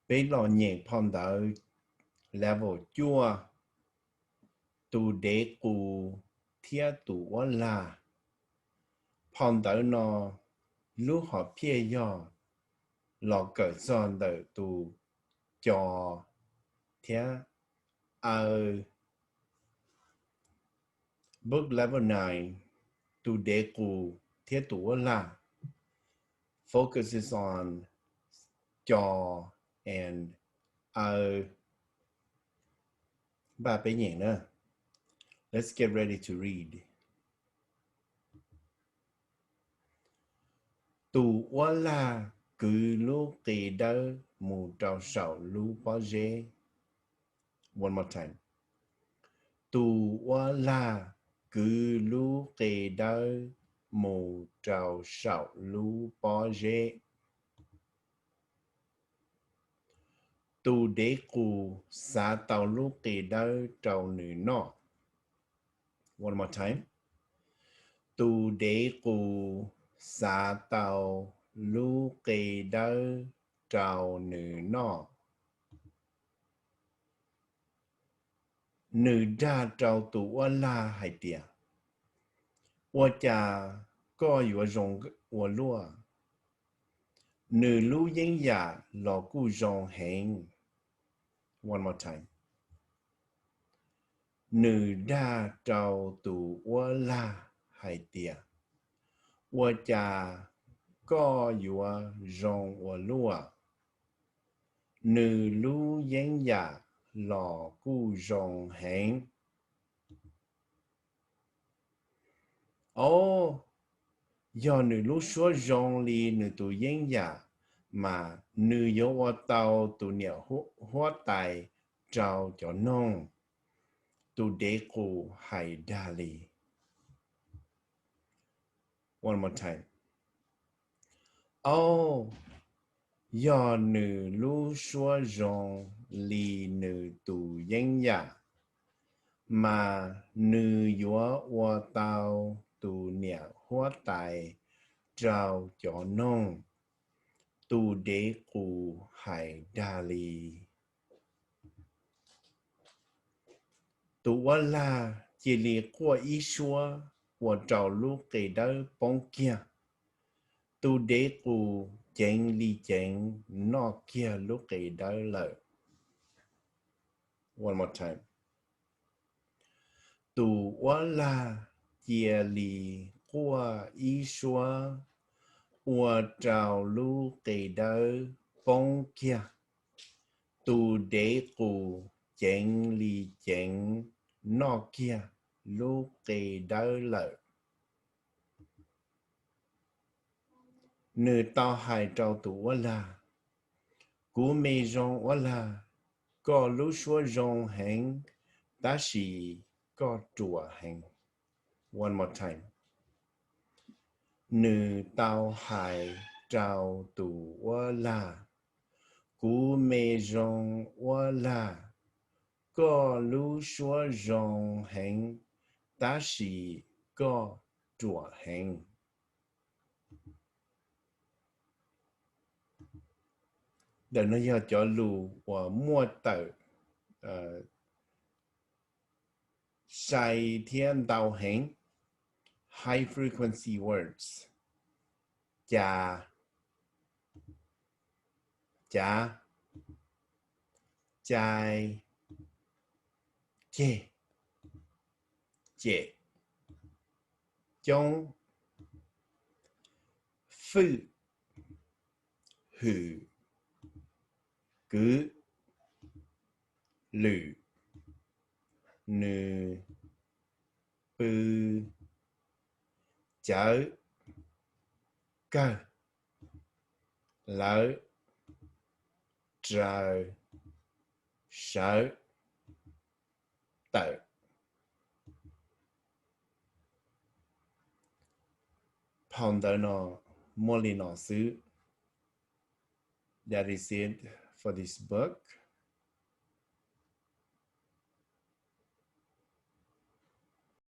Bây lò nhẹ phong đỡ level chua tu đế cụ thia tu quá là phong đỡ nó lúc họ phía do lò cỡ son đỡ tu cho thia ở book level 9 tu đế cụ thia tu quá là focuses on jaw and ba bé nhẹ nữa. Let's get ready to read. Tu wala cứ lu kỳ đơ mù trao sầu lu bó dê. One more time. Tu wala cứ lu kỳ đơ mù trao sầu lu bó dê. Tu đế cụ xa tàu lu kỳ đơ trao nữ nọ. One more time. Tu đế cụ xa tàu lu kỳ đơ trao nữ nọ. Nữ ra trao tu wala hai tia. 我家ก็有种我路女路音呀老古种行 One more time 女大招度我啦海地我家ก็有种我路女路音呀老古种行 Oh, do nữ lúc số rong li nữ tụ yên dạ mà nữ yếu hoa tàu tụ nhiều hoa tài trao cho nông tụ đế cụ hay đa li. One more time. Oh, do nữ lúc số rong li nữ tụ yên dạ mà nữ yếu hoa tàu tụ nhiều hoa tài trao cho nông tu đế cụ hải đa li. Tu wa la chỉ li qua ý xua và trao lúc kỳ đó bóng kia. Tu đế cụ chén li chén nó kia lúc kỳ đó lợi. One more time. Tu wa la chỉ li qua ý xua và trao lúc kỳ đó bóng kia. Tu đế cụ chén li chén nó kia lúc kỳ đó lợi. Nữ tao hai trao tu quá là cú mê rong quá là có lúc xua rong hành ta sĩ có chùa hành. One more time. Nữ tao hai trao tu quá là cú mê rong quá là có lúc xua rong hành ta sĩ có chùa hành. Để nó giờ cho lù và mua tờ sai thiên đạo hành high frequency words chà chà chai chê chê chống phư hử cứ lử nư bư chở cơ lỡ trời sợ tự. Ponder no moli no su. That is it for this book.